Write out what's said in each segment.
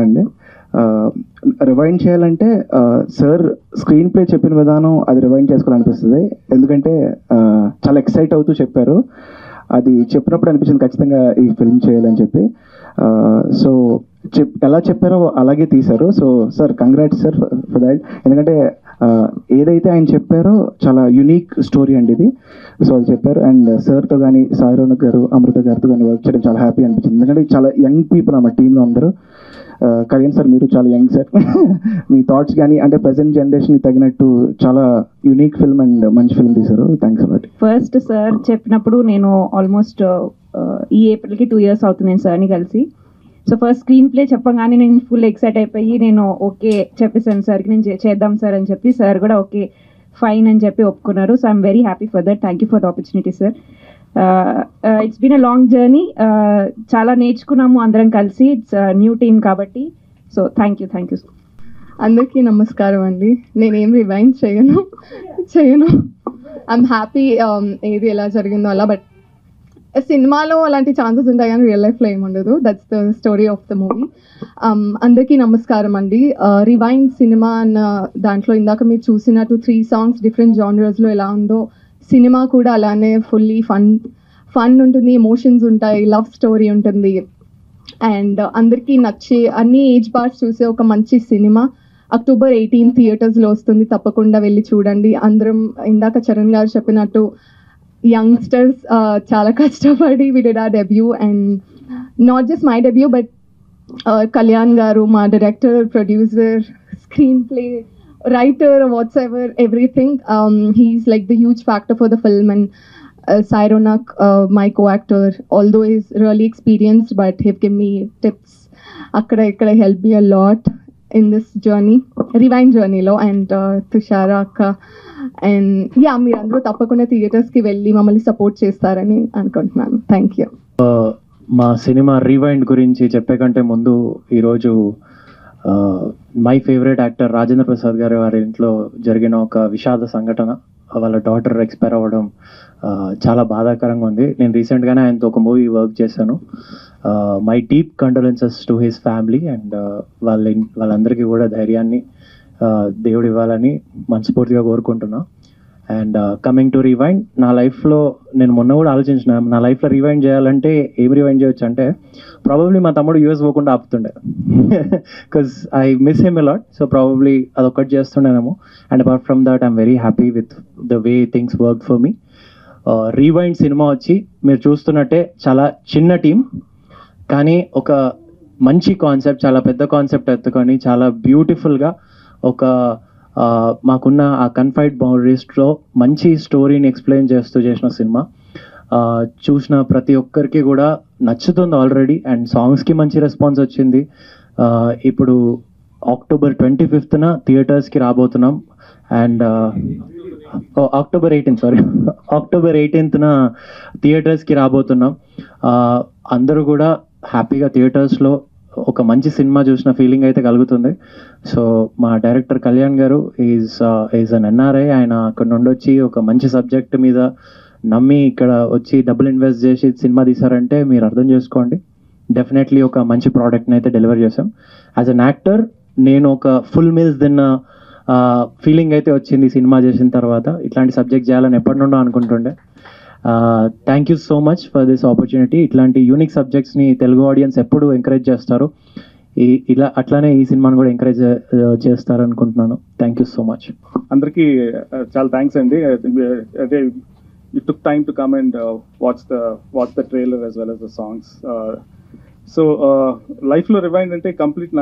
అండి. రివైండ్ చేయాలంటే sir screen play చెప్పిన విధానం అది రివైండ్ చేసుకోవాలనిపిస్తుంది. ఎందుకంటే చాలా ఎక్సైట్ అవుతూ చెప్పారు. అది చెప్పినప్పుడు అనిపించింది ఖచ్చితంగా ఈ ఫిల్మ్ చేయాలని చెప్పి. సో ఎలా చెప్పారో అలాగే తీశారు. So sir congrats sir for that. ఎందుకంటే ఏదైతే ఆయన చెప్పారో చాలా యునిక్ స్టోరీ అండి ఇది. సో అది చెప్పారు. అండ్ సార్తో కానీ సాయి రోనక్ గారు, అమృత గారితో కానీ వర్క్ చేయడం చాలా హ్యాపీ అనిపించింది. ఎందుకంటే చాలా యంగ్ పీపుల్ అన్నమాట టీంలో అందరూ. కళ్యాణ్ సార్ మీరు చాలా యంగ్ సార్. మీ థాట్స్ కానీ అంటే ప్రజెంట్ జనరేషన్కి తగినట్టు చాలా యూనిక్ ఫిల్మ్ అండ్ మంచి ఫిల్మ్ తీశారు. Thanks a lot. ఫస్ట్ సార్ చెప్పినప్పుడు నేను ఆల్మోస్ట్ ఈ ఏప్రిల్కి 2 years అవుతుంది నేను సార్ని కలిసి. సో ఫస్ట్ స్క్రీన్ ప్లే చెప్పగానే నేను ఫుల్ ఎక్సైట్ అయిపోయి నేను ఓకే చెప్పేసాను సార్కి, నేను చేద్దాం సార్ అని చెప్పి. సార్ కూడా ఓకే ఫైన్ అని చెప్పి ఒప్పుకున్నారు. So I'm very happy for that. Thank you for the opportunity sir. It's been a long journey. చాలా నేర్చుకున్నాము అందరం కలిసి. ఇట్స్ న్యూ టీమ్ కాబట్టి. So thank you. అందరికీ నమస్కారం అండి. నేనేం రివైండ్ చేయను. ఐఎమ్ హ్యాపీ ఏది ఎలా జరిగిందో అలా. బట్ సినిమాలో అలాంటి ఛాన్సెస్ ఉంటాయి కానీ రియల్ లైఫ్లో ఏముండదు. That's the story of the movie. అందరికీ నమస్కారం అండి. రివైండ్ సినిమా అన్న దాంట్లో ఇందాక మీరు చూసినట్టు 3 songs డిఫరెంట్ జానర్స్లో ఎలా ఉందో సినిమా కూడా అలానే ఫుల్లీ ఫన్ ఉంటుంది, ఎమోషన్స్ ఉంటాయి, లవ్ స్టోరీ ఉంటుంది. అండ్ అందరికీ నచ్చే అన్ని ఏజ్ బార్స్ చూసే ఒక మంచి సినిమా October 18 థియేటర్స్లో వస్తుంది. తప్పకుండా వెళ్ళి చూడండి. అందరం ఇందాక చరణ్ గారు చెప్పినట్టు యంగ్స్టర్స్ చాలా కష్టపడి we did our debut, and not just my debut but Kalyan garu, my director, producer, screenplay writer, whatsoever, everything. He's like the huge factor for the film. And Sai Ronak, my co-actor, although he's really experienced but he given me tips akkada helped me a lot in this journey, rewind journey lo. And Tushara akka, and yeah, మీరు అందరూ తప్పకుండా థియేటర్స్కి వెళ్ళి మమ్మల్ని support చేస్తారని అనుకుంటున్నాను. Thank you. మా cinema rewind గురించి చెప్పే కంటే ముందు ఈరోజు my favourite actor Rajendra Prasad గారు వారి ఇంట్లో జరిగిన ఒక విషాద సంఘటన, వాళ్ళ డాటర్ ఎక్స్పైర్ అవ్వడం చాలా బాధాకరంగా ఉంది. నేను రీసెంట్గానే ఆయనతో ఒక మూవీ వర్క్ చేశాను. My deep condolences to his family. And వాళ్ళందరికీ కూడా ధైర్యాన్ని దేవుడు ఇవ్వాలని మనస్ఫూర్తిగా కోరుకుంటున్నా. అండ్ కమింగ్ టు రివైండ్, నా లైఫ్లో నేను మొన్న కూడా ఆలోచించిన, నా లైఫ్లో రివైండ్ చేయాలంటే ఏం రివైండ్ చేయొచ్చు అంటే ప్రాబబ్లీ మా తమ్ముడు యూఎస్ పోకుండా ఆపుతుండే. Because I miss him a lot. So probably అదొక్కటి చేస్తుండేనేమో. And apart from that I'm very happy with the way things work for me. Rewind cinema వచ్చి మీరు చూస్తున్నట్టే చాలా చిన్న టీం, కానీ ఒక మంచి కాన్సెప్ట్, చాలా పెద్ద కాన్సెప్ట్ ఎత్తుకొని చాలా బ్యూటిఫుల్గా ఒక మాకున్న ఆ కన్ఫైడ్ బౌండరీస్లో మంచి స్టోరీని ఎక్స్ప్లెయిన్ చేస్తూ చేసిన సినిమా. చూసిన ప్రతి ఒక్కరికి కూడా నచ్చుతుంది ఆల్రెడీ. అండ్ సాంగ్స్కి మంచి రెస్పాన్స్ వచ్చింది. ఇప్పుడు October 25th థియేటర్స్కి రాబోతున్నాం. అండ్ October 18th థియేటర్స్కి రాబోతున్నాం. అందరూ కూడా హ్యాపీగా థియేటర్స్లో ఒక మంచి సినిమా చూసిన ఫీలింగ్ అయితే కలుగుతుంది. సో మా డైరెక్టర్ కళ్యాణ్ గారు ఈజ్ అన్ ఎన్ఆర్ఐ. ఆయన అక్కడ నుండి వచ్చి ఒక మంచి సబ్జెక్ట్ మీద నమ్మి ఇక్కడ వచ్చి డబ్బులు ఇన్వెస్ట్ చేసి సినిమా తీశారంటే మీరు అర్థం చేసుకోండి. డెఫినెట్లీ ఒక మంచి ప్రోడక్ట్ని అయితే డెలివర్ చేసాం. యాజ్ అన్ యాక్టర్ నేను ఒక ఫుల్ మీల్స్ తిన్న ఫీలింగ్ అయితే వచ్చింది సినిమా చేసిన తర్వాత. ఇట్లాంటి సబ్జెక్ట్ చేయాలని ఎప్పటి నుండో అనుకుంటుండే. Thank you so much for this opportunity. ఇట్లాంటి యూనిక్ సబ్జెక్ట్స్ని తెలుగు ఆడియన్స్ ఎప్పుడు ఎంకరేజ్ చేస్తారు. అట్లానే ఈ సినిమాని కూడా ఎంకరేజ్ చేస్తారు అనుకుంటున్నాను. Thank you so much. అందరికీ చాలా థ్యాంక్స్ అండి. అదే you took time to come and watch the trailer as well as the songs. So life lo rewind ante complete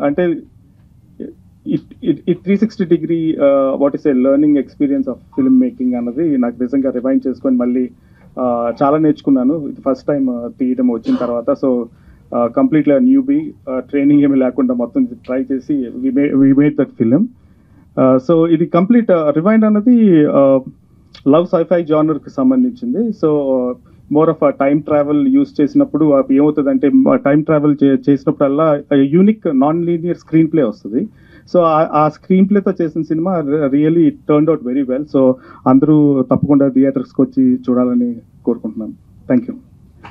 ante it 360-degree what is a learning experience of film making అన్నది నాకు నిజంగా rewind చేసుకొని మళ్ళీ చాలా నేర్చుకున్నాను. First time తీయడం వచ్చిన తర్వాత. సో కంప్లీట్లీ న్యూబీ, ట్రైనింగ్ ఏమీ లేకుండా మొత్తం ట్రై చేసి we made that film. So ఇది కంప్లీట్ రివైండ్ అన్నది లవ్ సైఫై జానర్కి సంబంధించింది. So more of time travel use చేసినప్పుడు ఏమవుతుందంటే టైం ట్రావెల్ చేసినప్పుడల్లా unique non linear screen play వస్తుంది. సో ఆ స్క్రీన్ ప్లేతో చేసిన cinema really turned out very well. So అందరూ తప్పకుండా థియేటర్స్కి వచ్చి చూడాలని కోరుకుంటున్నాను. Thank you.